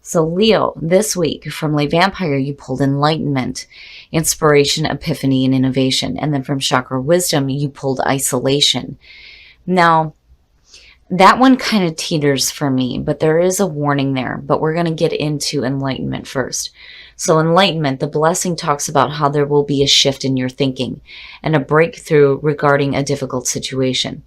So Leo, this week from Lay Vampire, you pulled enlightenment, inspiration, epiphany, and innovation. And then from Chakra Wisdom, you pulled isolation. Now, that one kind of teeters for me, but there is a warning there. But we're going to get into enlightenment first. So enlightenment, the blessing talks about how there will be a shift in your thinking and a breakthrough regarding a difficult situation.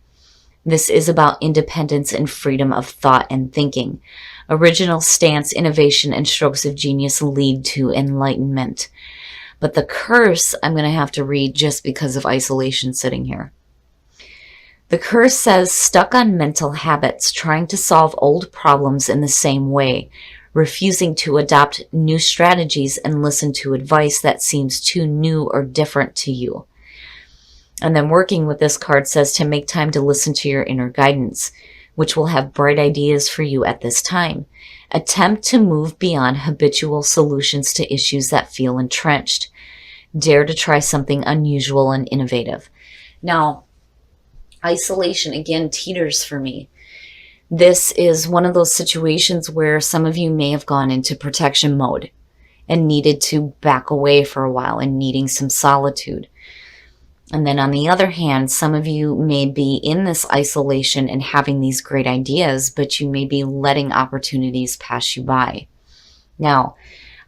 This is about independence and freedom of thought and thinking. Original stance, innovation, and strokes of genius lead to enlightenment. But the curse I'm going to have to read just because of isolation sitting here. The curse says, stuck on mental habits, trying to solve old problems in the same way, refusing to adopt new strategies and listen to advice that seems too new or different to you. And then working with this card says to make time to listen to your inner guidance, which will have bright ideas for you at this time. Attempt to move beyond habitual solutions to issues that feel entrenched. Dare to try something unusual and innovative. Now, isolation again teeters for me. This is one of those situations where some of you may have gone into protection mode and needed to back away for a while and needing some solitude. And then on the other hand, some of you may be in this isolation and having these great ideas, but you may be letting opportunities pass you by. Now,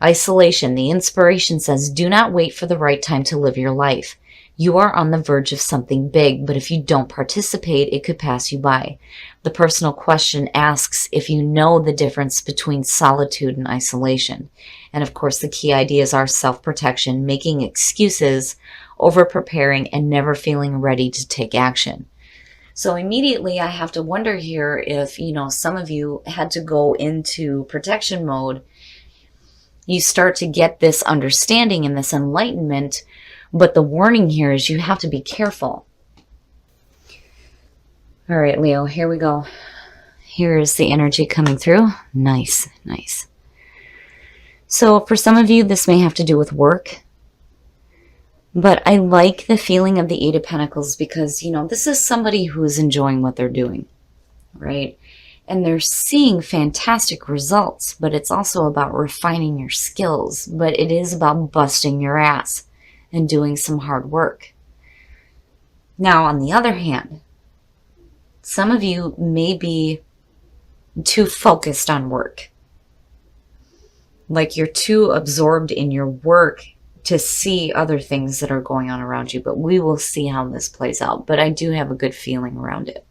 isolation, the inspiration says, do not wait for the right time to live your life. You are on the verge of something big, but if you don't participate, it could pass you by. The personal question asks if you know the difference between solitude and isolation. And of course, the key ideas are self-protection, making excuses, over-preparing, and never feeling ready to take action. So immediately I have to wonder here if, some of you had to go into protection mode. You start to get this understanding and this enlightenment. But the warning here is you have to be careful. All right, Leo, here we go. Here is the energy coming through. Nice, nice. So for some of you, this may have to do with work. But I like the feeling of the Eight of Pentacles because, this is somebody who is enjoying what they're doing, right? And they're seeing fantastic results, but it's also about refining your skills. But it is about busting your ass and doing some hard work. Now, on the other hand, some of you may be too focused on work. Like you're too absorbed in your work to see other things that are going on around you. But we will see how this plays out. But I do have a good feeling around it.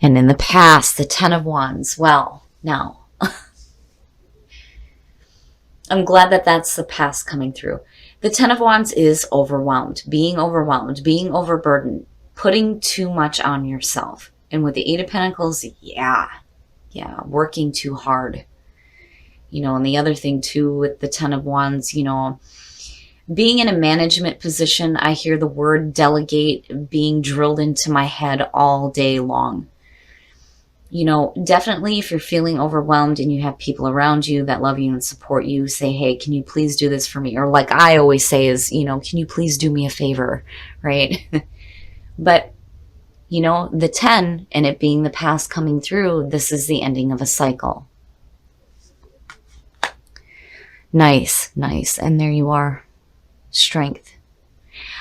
And in the past, the Ten of Wands. Well, now, I'm glad that that's the past coming through. The Ten of Wands is overwhelmed, being overburdened, putting too much on yourself. And with the Eight of Pentacles, yeah, working too hard. And the other thing too with the Ten of Wands, being in a management position, I hear the word delegate being drilled into my head all day long. Definitely if you're feeling overwhelmed and you have people around you that love you and support you, say, hey, can you please do this for me? Or like I always say is, can you please do me a favor, right? But, the 10 and it being the past coming through, this is the ending of a cycle. Nice, nice. And there you are. Strength.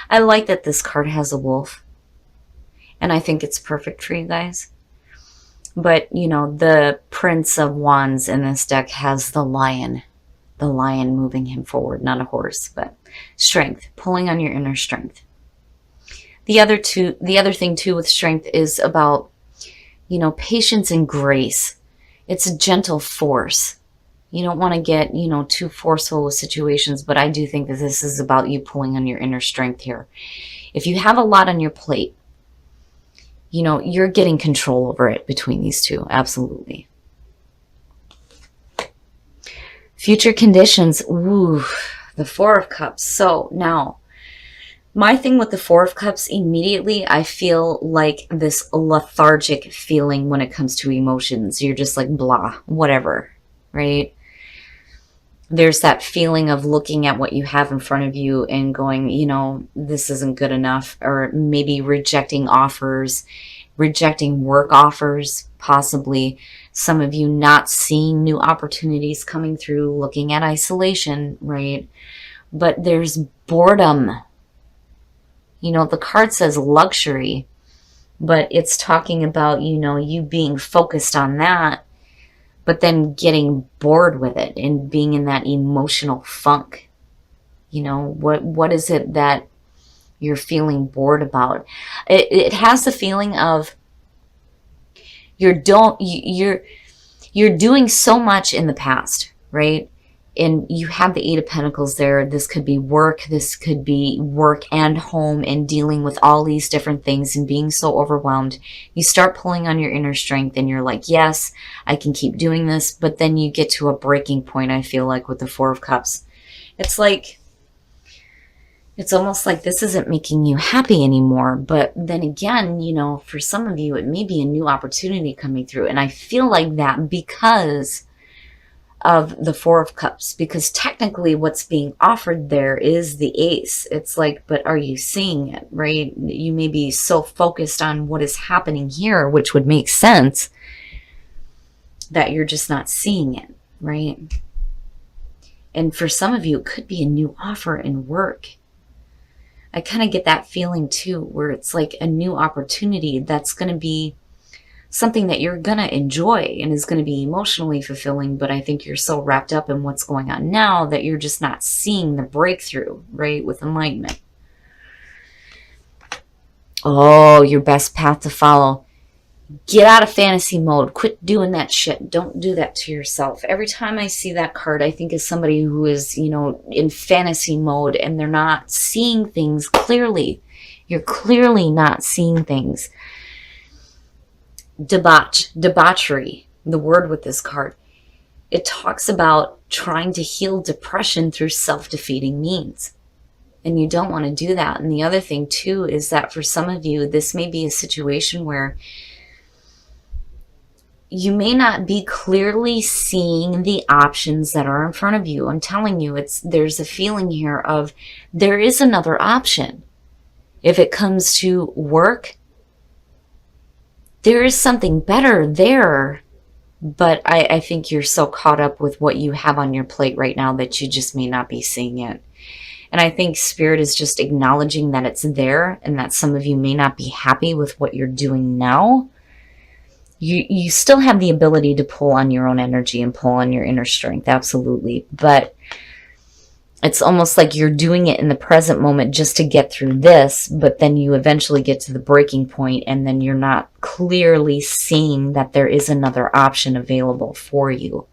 I like that this card has a wolf. And I think it's perfect for you guys. But, the Prince of Wands in this deck has the lion. The lion moving him forward, not a horse, but strength, pulling on your inner strength. The other thing too with strength is about, patience and grace. It's a gentle force. You don't want to get, too forceful with situations, but I do think that this is about you pulling on your inner strength here. If you have a lot on your plate, you're getting control over it between these two. Absolutely. Future conditions. Ooh, the Four of Cups. So now, my thing with the Four of Cups, immediately I feel like this lethargic feeling when it comes to emotions. You're just like, blah, whatever, right? There's that feeling of looking at what you have in front of you and going, this isn't good enough, or maybe rejecting offers, rejecting work offers, possibly Some of you not seeing new opportunities coming through, looking at isolation, right? But there's boredom. You know, the card says luxury, but it's talking about, you know, you being focused on that, but then getting bored with it and being in that emotional funk. You know, what is it that you're feeling bored about? It has the feeling of you're doing so much in the past, right? And you have the Eight of Pentacles there. This could be work. This could be work and home and dealing with all these different things and being so overwhelmed. You start pulling on your inner strength and you're like, yes, I can keep doing this. But then you get to a breaking point, I feel like, with the Four of Cups. It's like, it's almost like this isn't making you happy anymore. But then again, you know, for some of you, it may be a new opportunity coming through. And I feel like that because of the Four of Cups, because technically what's being offered there is the Ace. It's like, but are you seeing it, right? You may be so focused on what is happening here, which would make sense, that you're just not seeing it, right? And for some of you, it could be a new offer in work. I kind of get that feeling too, where it's like a new opportunity that's going to be something that you're going to enjoy and is going to be emotionally fulfilling. But I think you're so wrapped up in what's going on now that you're just not seeing the breakthrough, right? With enlightenment. Oh, your best path to follow. Get out of fantasy mode. Quit doing that shit. Don't do that to yourself. Every time I see that card, I think of somebody who is, you know, in fantasy mode and they're not seeing things clearly. You're clearly not seeing things. Debauchery, the word with this card. It talks about trying to heal depression through self-defeating means. And you don't want to do that. And the other thing too is that for some of you, this may be a situation where you may not be clearly seeing the options that are in front of you. I'm telling you, there's a feeling here of there is another option. If it comes to work, there is something better there. But I think you're so caught up with what you have on your plate right now that you just may not be seeing it. And I think Spirit is just acknowledging that it's there and that some of you may not be happy with what you're doing now. You still have the ability to pull on your own energy and pull on your inner strength, absolutely. But it's almost like you're doing it in the present moment just to get through this, but then you eventually get to the breaking point and then you're not clearly seeing that there is another option available for you.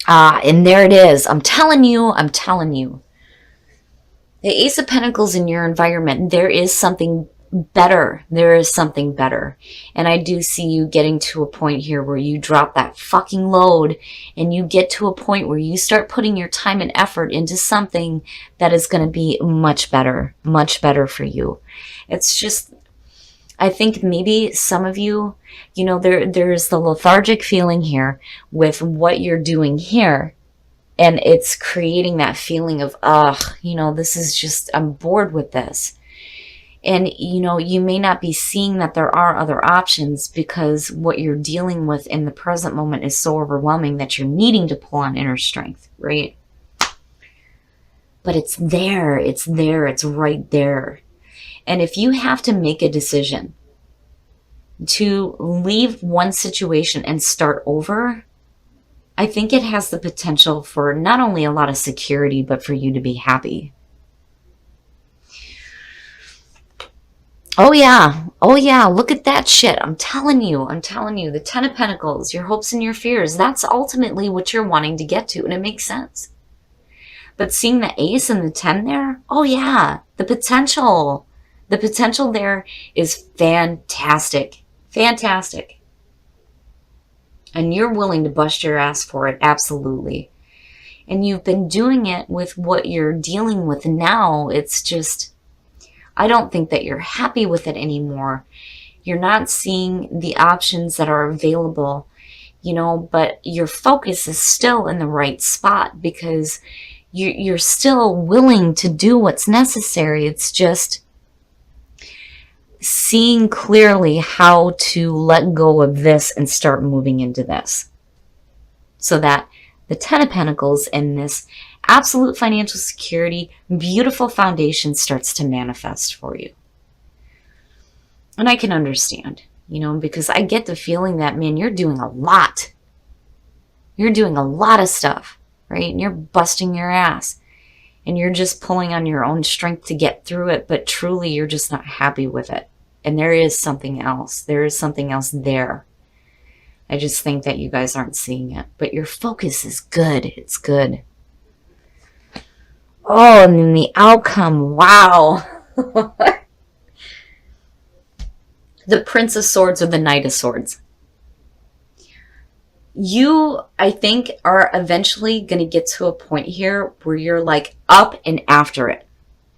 And there it is. I'm telling you. The Ace of Pentacles in your environment, there is something better. There is something better. And I do see you getting to a point here where you drop that fucking load and you get to a point where you start putting your time and effort into something that is going to be much better for you. It's just, I think maybe some of you, you know, there's the lethargic feeling here with what you're doing here. And it's creating that feeling of, you know, this is just, I'm bored with this. And, you know, you may not be seeing that there are other options because what you're dealing with in the present moment is so overwhelming that you're needing to pull on inner strength, right? But it's there. It's right there. And if you have to make a decision to leave one situation and start over, I think it has the potential for not only a lot of security, but for you to be happy. Oh yeah, look at that shit. I'm telling you, the Ten of Pentacles, your hopes and your fears, that's ultimately what you're wanting to get to, and it makes sense. But seeing the Ace and the 10 there, oh yeah, the potential there is fantastic. And you're willing to bust your ass for it, absolutely. And you've been doing it with what you're dealing with now. It's just, I don't think that you're happy with it anymore. You're not seeing the options that are available, you know, but your focus is still in the right spot because you're still willing to do what's necessary. It's just, seeing clearly how to let go of this and start moving into this. So that the Ten of Pentacles and this absolute financial security, beautiful foundation starts to manifest for you. And I can understand, because I get the feeling that, man, you're doing a lot. You're doing a lot of stuff, right? And you're busting your ass. And you're just pulling on your own strength to get through it, but truly you're just not happy with it. And there is something else. There is something else there. I just think that you guys aren't seeing it. But your focus is good. It's good. Oh, and then the outcome. Wow. The Prince of Swords or the Knight of Swords. You, I think, are eventually going to get to a point here where you're like up and after it,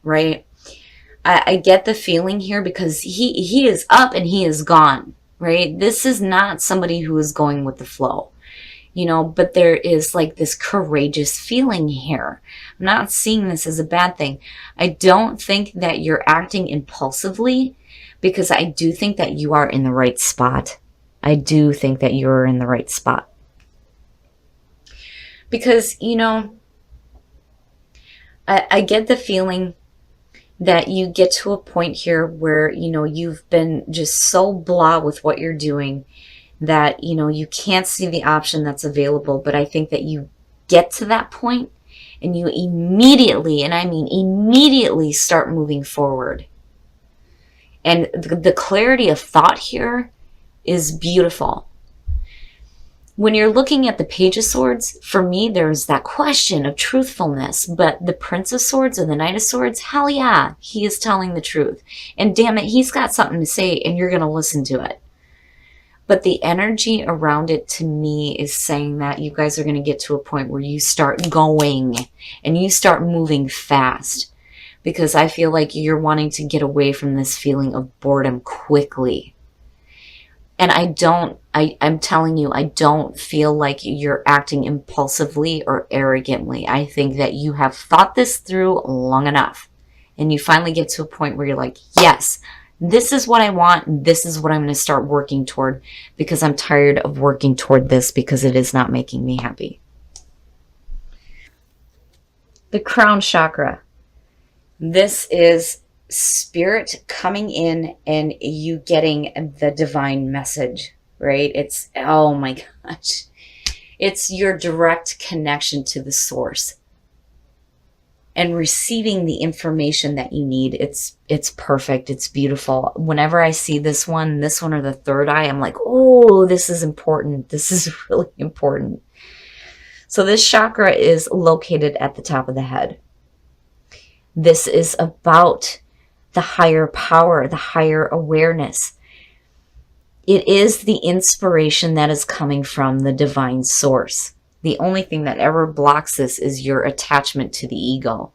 right? I get the feeling here because he is up and he is gone, right? This is not somebody who is going with the flow, but there is like this courageous feeling here. I'm not seeing this as a bad thing. I don't think that you're acting impulsively because I do think that you are in the right spot. I do think that you're in the right spot. Because, I get the feeling that you get to a point here where, you've been just so blah with what you're doing that, you can't see the option that's available. But I think that you get to that point and you immediately, and I mean immediately, start moving forward. And the clarity of thought here is beautiful. When you're looking at the Page of Swords, for me, there's that question of truthfulness. But the Prince of Swords and the Knight of Swords, hell yeah, he is telling the truth. And damn it, he's got something to say and you're going to listen to it. But the energy around it to me is saying that you guys are going to get to a point where you start going and you start moving fast. Because I feel like you're wanting to get away from this feeling of boredom quickly. And I'm telling you, I don't feel like you're acting impulsively or arrogantly. I think that you have thought this through long enough. And you finally get to a point where you're like, yes, this is what I want. This is what I'm going to start working toward because I'm tired of working toward this because it is not making me happy. The crown chakra. This is spirit coming in and you getting the divine message, right? It's, oh my gosh, it's your direct connection to the source and receiving the information that you need. It's perfect. It's beautiful. Whenever I see this one or the third eye, I'm like, oh, this is important. This is really important. So this chakra is located at the top of the head. This is about the higher power, the higher awareness. It is the inspiration that is coming from the divine source. The only thing that ever blocks this is your attachment to the ego.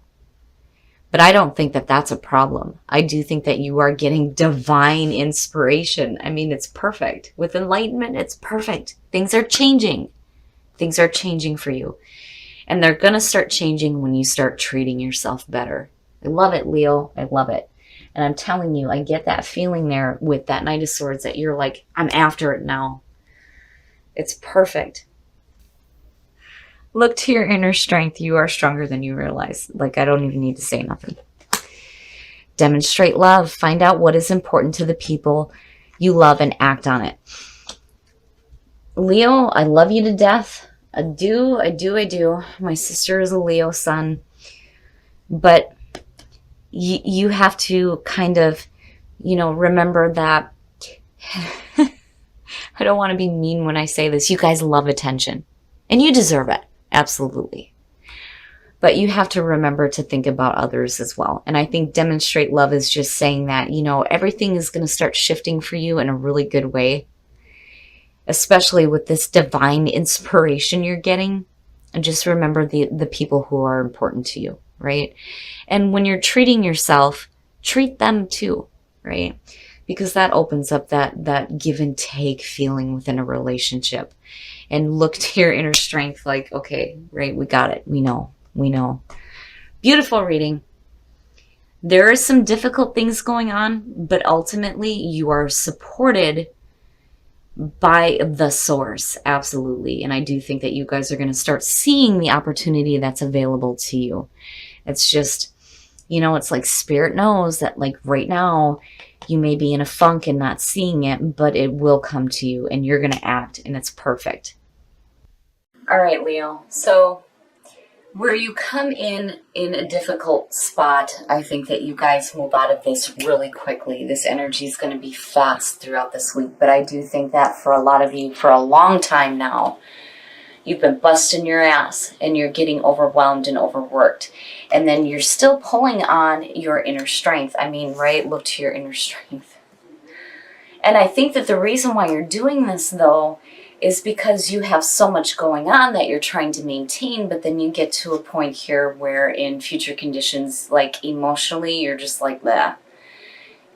But I don't think that that's a problem. I do think that you are getting divine inspiration. I mean, it's perfect. With enlightenment, it's perfect. Things are changing. Things are changing for you. And they're going to start changing when you start treating yourself better. I love it, Leo. I love it. And I'm telling you, I get that feeling there with that Knight of Swords that you're like, I'm after it now. It's perfect. Look to your inner strength. You are stronger than you realize. Like, I don't even need to say nothing. Demonstrate love. Find out what is important to the people you love and act on it. Leo, I love you to death. I do. My sister is a Leo sun. But you have to kind of, remember that. I don't want to be mean when I say this. You guys love attention. And you deserve it. Absolutely. But you have to remember to think about others as well. And I think demonstrate love is just saying that, everything is going to start shifting for you in a really good way. Especially with this divine inspiration you're getting. And just remember the people who are important to you, right? And when you're treating yourself, treat them too, right? Because that opens up that give and take feeling within a relationship. And look to your inner strength like, okay, right, we got it. We know. Beautiful reading. There are some difficult things going on, but ultimately you are supported by the source. Absolutely. And I do think that you guys are going to start seeing the opportunity that's available to you. It's just, it's like spirit knows that like right now you may be in a funk and not seeing it, but it will come to you and you're going to act, and it's perfect. All right, Leo. So where you come in a difficult spot, I think that you guys move out of this really quickly. This energy is going to be fast throughout this week, but I do think that for a lot of you, for a long time now, you've been busting your ass and you're getting overwhelmed and overworked. And then you're still pulling on your inner strength. I mean, right? Look to your inner strength. And I think that the reason why you're doing this, though, is because you have so much going on that you're trying to maintain, but then you get to a point here where in future conditions, like emotionally, you're just like, bleh.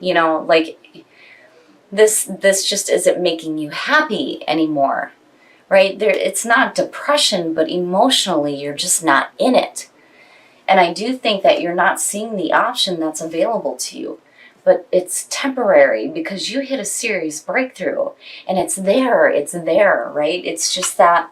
Like this just isn't making you happy anymore, right? It's not depression, but emotionally, you're just not in it. And I do think that you're not seeing the option that's available to you. But it's temporary because you hit a serious breakthrough and it's there, right? It's just that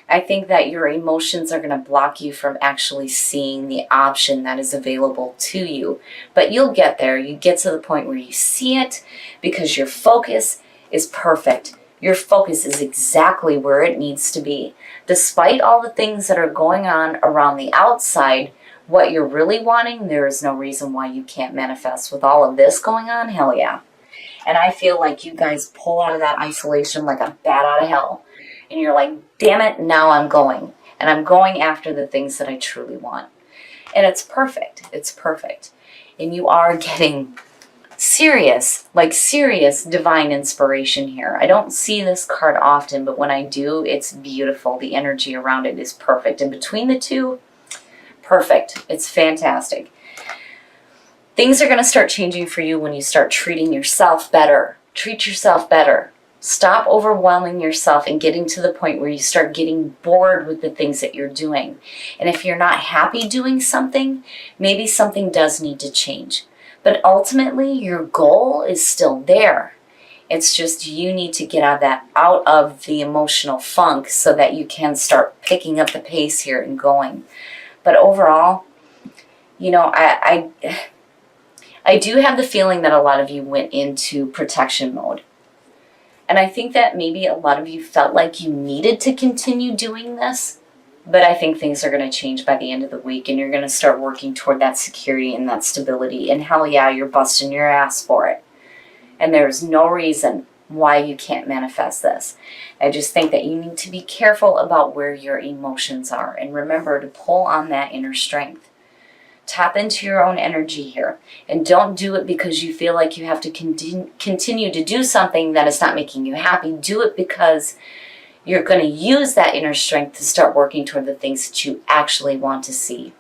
I think that your emotions are going to block you from actually seeing the option that is available to you. But you'll get there. You get to the point where you see it because your focus is perfect. Your focus is exactly where it needs to be. Despite all the things that are going on around the outside, what you're really wanting, there is no reason why you can't manifest. With all of this going on, hell yeah. And I feel like you guys pull out of that isolation like a bat out of hell. And you're like, damn it, now I'm going. And I'm going after the things that I truly want. And it's perfect. It's perfect. And you are getting serious divine inspiration here. I don't see this card often, but when I do, it's beautiful. The energy around it is perfect. And between the two, perfect. It's fantastic. Things are going to start changing for you when you start treating yourself better. Treat yourself better. Stop overwhelming yourself and getting to the point where you start getting bored with the things that you're doing. And if you're not happy doing something, maybe something does need to change. But ultimately, your goal is still there. It's just you need to get out of the emotional funk so that you can start picking up the pace here and going. But overall, I do have the feeling that a lot of you went into protection mode. And I think that maybe a lot of you felt like you needed to continue doing this. But I think things are going to change by the end of the week. And you're going to start working toward that security and that stability. And hell yeah, you're busting your ass for it. And there's no reason why you can't manifest this. I just think that you need to be careful about where your emotions are. And remember to pull on that inner strength. Tap into your own energy here. And don't do it because you feel like you have to continue to do something that is not making you happy. Do it because you're going to use that inner strength to start working toward the things that you actually want to see.